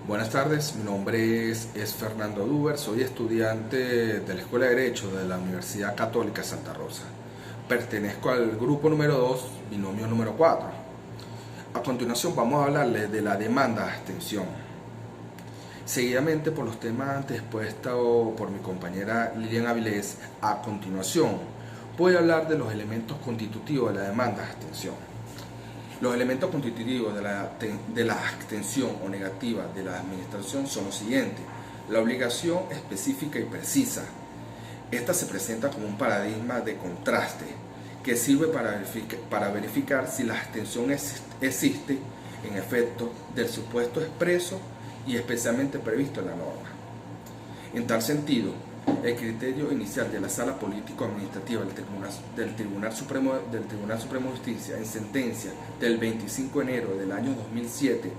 Buenas tardes, mi nombre es Fernando Duber, soy estudiante de la Escuela de Derecho de la Universidad Católica Santa Rosa. Pertenezco al grupo número 2, binomio número 4. A continuación vamos a hablarles de la demanda de abstención. Seguidamente por los temas antes expuestos por mi compañera Lilian Avilés, a continuación voy a hablar de los elementos constitutivos de la demanda de abstención. Los elementos constitutivos de la abstención o negativa de la administración son los siguientes. La obligación específica y precisa. Esta se presenta como un paradigma de contraste que sirve para verificar si la abstención existe en efecto del supuesto expreso y especialmente previsto en la norma. En tal sentido, el criterio inicial de la Sala Político-Administrativa del Tribunal Supremo de Justicia en sentencia del 25 de enero del año 2007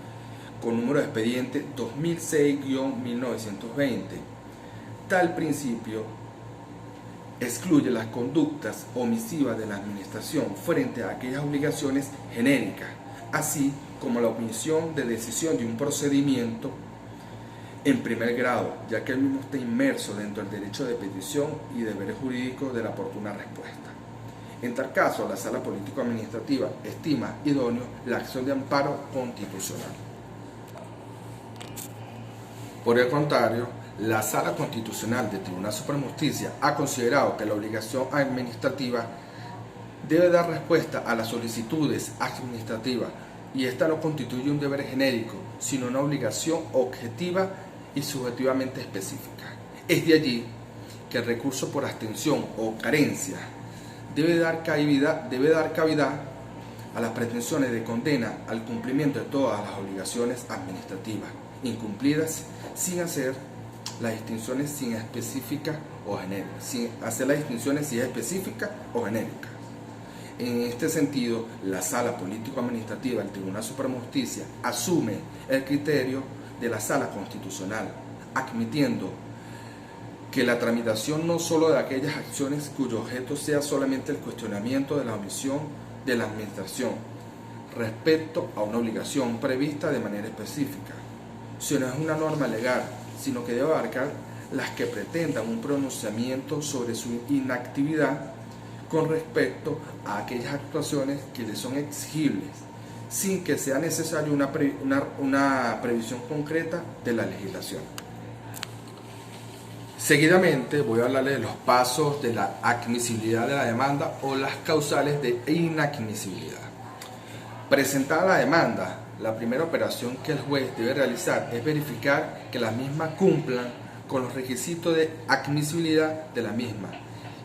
con número de expediente 2006-1920, tal principio excluye las conductas omisivas de la administración frente a aquellas obligaciones genéricas, así como la omisión de decisión de un procedimiento en primer grado, ya que el mismo está inmerso dentro del derecho de petición y deberes jurídicos de la oportuna respuesta. En tal caso, la Sala Político-Administrativa estima idóneo la acción de amparo constitucional. Por el contrario, la Sala Constitucional del Tribunal Supremo de Justicia ha considerado que la obligación administrativa debe dar respuesta a las solicitudes administrativas y esta no constituye un deber genérico, sino una obligación objetiva y subjetivamente específica. Es de allí que el recurso por abstención o carencia debe dar cabida a las pretensiones de condena al cumplimiento de todas las obligaciones administrativas incumplidas sin hacer las distinciones sin específica o genérica, sin hacer las distinciones si es específica o genérica. En este sentido, la Sala Político-Administrativa del Tribunal Supremo de Justicia asume el criterio de la Sala Constitucional, admitiendo que la tramitación no solo de aquellas acciones cuyo objeto sea solamente el cuestionamiento de la omisión de la administración respecto a una obligación prevista de manera específica, si no es una norma legal, sino que debe abarcar las que pretendan un pronunciamiento sobre su inactividad con respecto a aquellas actuaciones que le son exigibles, sin que sea necesaria una previsión concreta de la legislación. Seguidamente voy a hablarles de los pasos de la admisibilidad de la demanda o las causales de inadmisibilidad. Presentada la demanda, la primera operación que el juez debe realizar es verificar que las mismas cumplan con los requisitos de admisibilidad de la misma,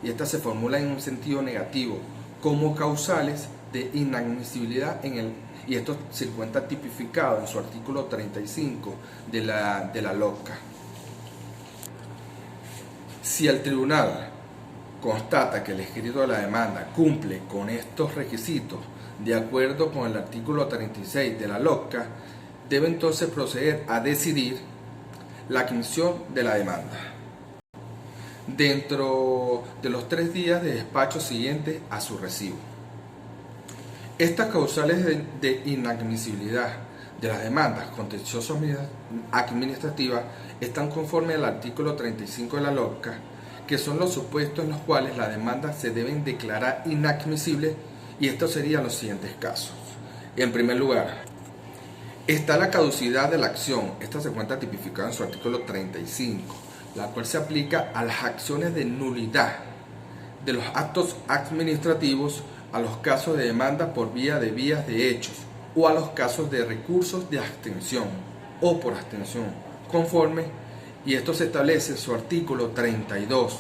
y esta se formula en un sentido negativo como causales de inadmisibilidad y esto se encuentra tipificado en su artículo 35 de la LOCA. Si el tribunal constata que el escrito de la demanda cumple con estos requisitos de acuerdo con el artículo 36 de la LOCA, debe entonces proceder a decidir la admisión de la demanda dentro de los 3 días de despacho siguientes a su recibo. Estas causales de inadmisibilidad de las demandas contenciosas administrativas están conforme al artículo 35 de la LOCA, que son los supuestos en los cuales las demandas se deben declarar inadmisibles, y estos serían los siguientes casos. En primer lugar, está la caducidad de la acción. Esta se encuentra tipificada en su artículo 35, la cual se aplica a las acciones de nulidad de los actos administrativos, a los casos de demanda por vía de vías de hechos o a los casos de recursos de abstención o por abstención, conforme, y esto se establece en su artículo 32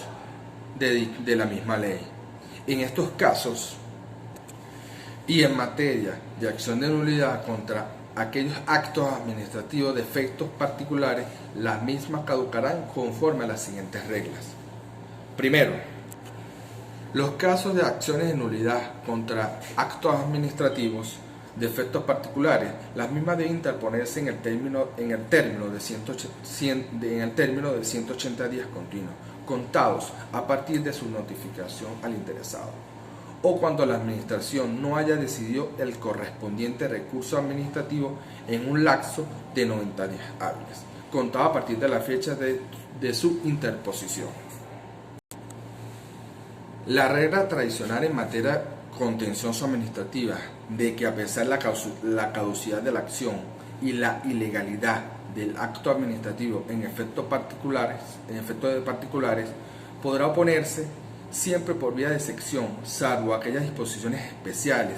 de la misma ley. En estos casos y en materia de acción de nulidad contra aquellos actos administrativos de efectos particulares, las mismas caducarán conforme a las siguientes reglas. Primero, los casos de acciones de nulidad contra actos administrativos de efectos particulares, las mismas deben interponerse en el término de 180 días continuos, contados a partir de su notificación al interesado. o cuando la administración no haya decidido el correspondiente recurso administrativo en un lapso de 90 días hábiles, contado a partir de la fecha de su interposición. La regla tradicional en materia contencioso administrativa de que a pesar de la caducidad de la acción y la ilegalidad del acto administrativo en efectos de particulares, podrá oponerse siempre por vía de sección, salvo aquellas disposiciones especiales,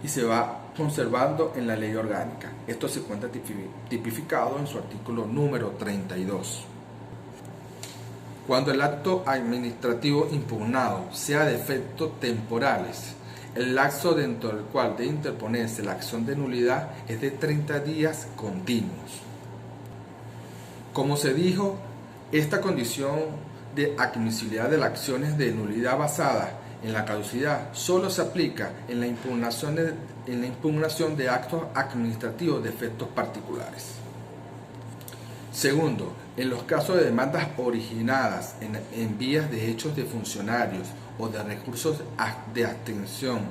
y se va conservando en la ley orgánica. Esto se encuentra tipificado en su artículo número 32. Cuando el acto administrativo impugnado sea de efectos temporales, el lapso dentro del cual debe interponerse la acción de nulidad es de 30 días continuos. Como se dijo, esta condición de admisibilidad de las acciones de nulidad basada en la caducidad solo se aplica en la impugnación de actos administrativos de efectos particulares. Segundo, en los casos de demandas originadas en vías de hechos de funcionarios o de recursos de abstención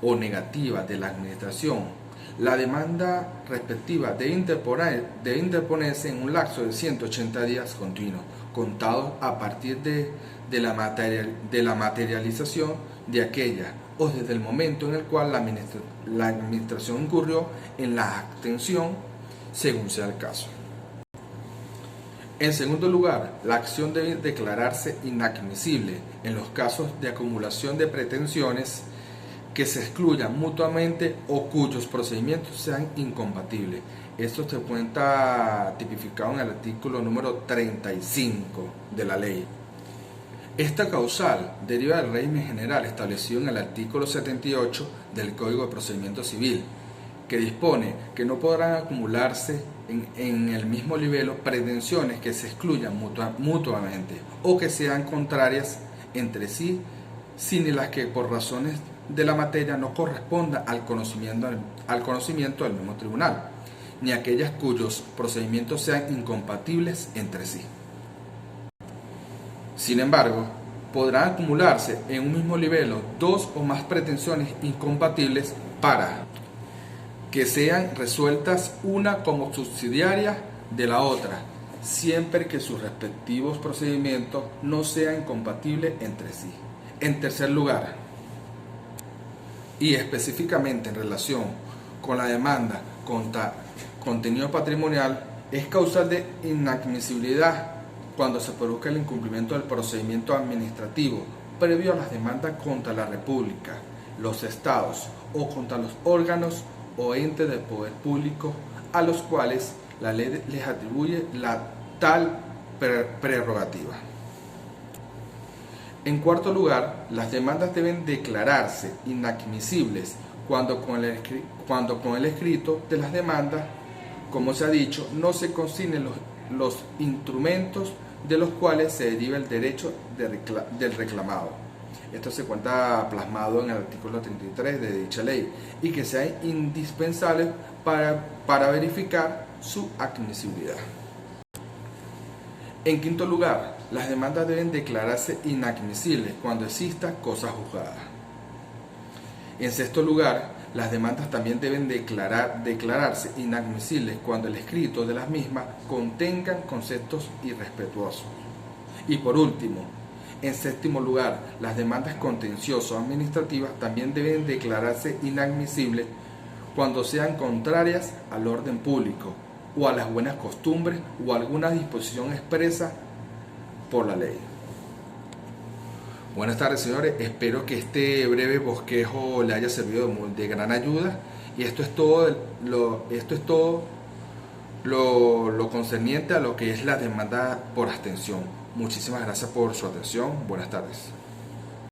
o negativa de la administración, la demanda respectiva debe interponerse en un lapso de 180 días continuos, contados a partir de la materialización de aquella o desde el momento en el cual la administración incurrió en la abstención, según sea el caso. En segundo lugar, la acción debe declararse inadmisible en los casos de acumulación de pretensiones que se excluyan mutuamente o cuyos procedimientos sean incompatibles. Esto se encuentra tipificado en el artículo número 35 de la ley. Esta causal deriva del régimen general establecido en el artículo 78 del Código de Procedimiento Civil, que dispone que no podrán acumularse en el mismo nivel pretensiones que se excluyan mutuamente o que sean contrarias entre sí, sin las que por razones de la materia no corresponda al conocimiento del mismo tribunal, ni aquellas cuyos procedimientos sean incompatibles entre sí. Sin embargo, podrán acumularse en un mismo nivel dos o más pretensiones incompatibles para que sean resueltas una como subsidiaria de la otra, siempre que sus respectivos procedimientos no sean incompatibles entre sí. En tercer lugar, y específicamente en relación con la demanda contra contenido patrimonial, es causal de inadmisibilidad cuando se produzca el incumplimiento del procedimiento administrativo previo a las demandas contra la República, los estados o contra los órganos o entes del poder público a los cuales la ley les atribuye tal prerrogativa. En cuarto lugar, las demandas deben declararse inadmisibles cuando con el escrito de las demandas, como se ha dicho, no se consignen los instrumentos de los cuales se deriva el derecho del reclamado. Esto se encuentra plasmado en el artículo 33 de dicha ley y que sea indispensable para verificar su admisibilidad. En quinto lugar, las demandas deben declararse inadmisibles cuando exista cosa juzgada. En sexto lugar, las demandas también deben declararse inadmisibles cuando el escrito de las mismas contengan conceptos irrespetuosos. Y por último, en séptimo lugar, las demandas contenciosas administrativas también deben declararse inadmisibles cuando sean contrarias al orden público o a las buenas costumbres o a alguna disposición expresa por la ley. Buenas tardes, señores, espero que este breve bosquejo le haya servido de gran ayuda, y esto es todo lo concerniente a lo que es la demanda por abstención. Muchísimas gracias por su atención. Buenas tardes.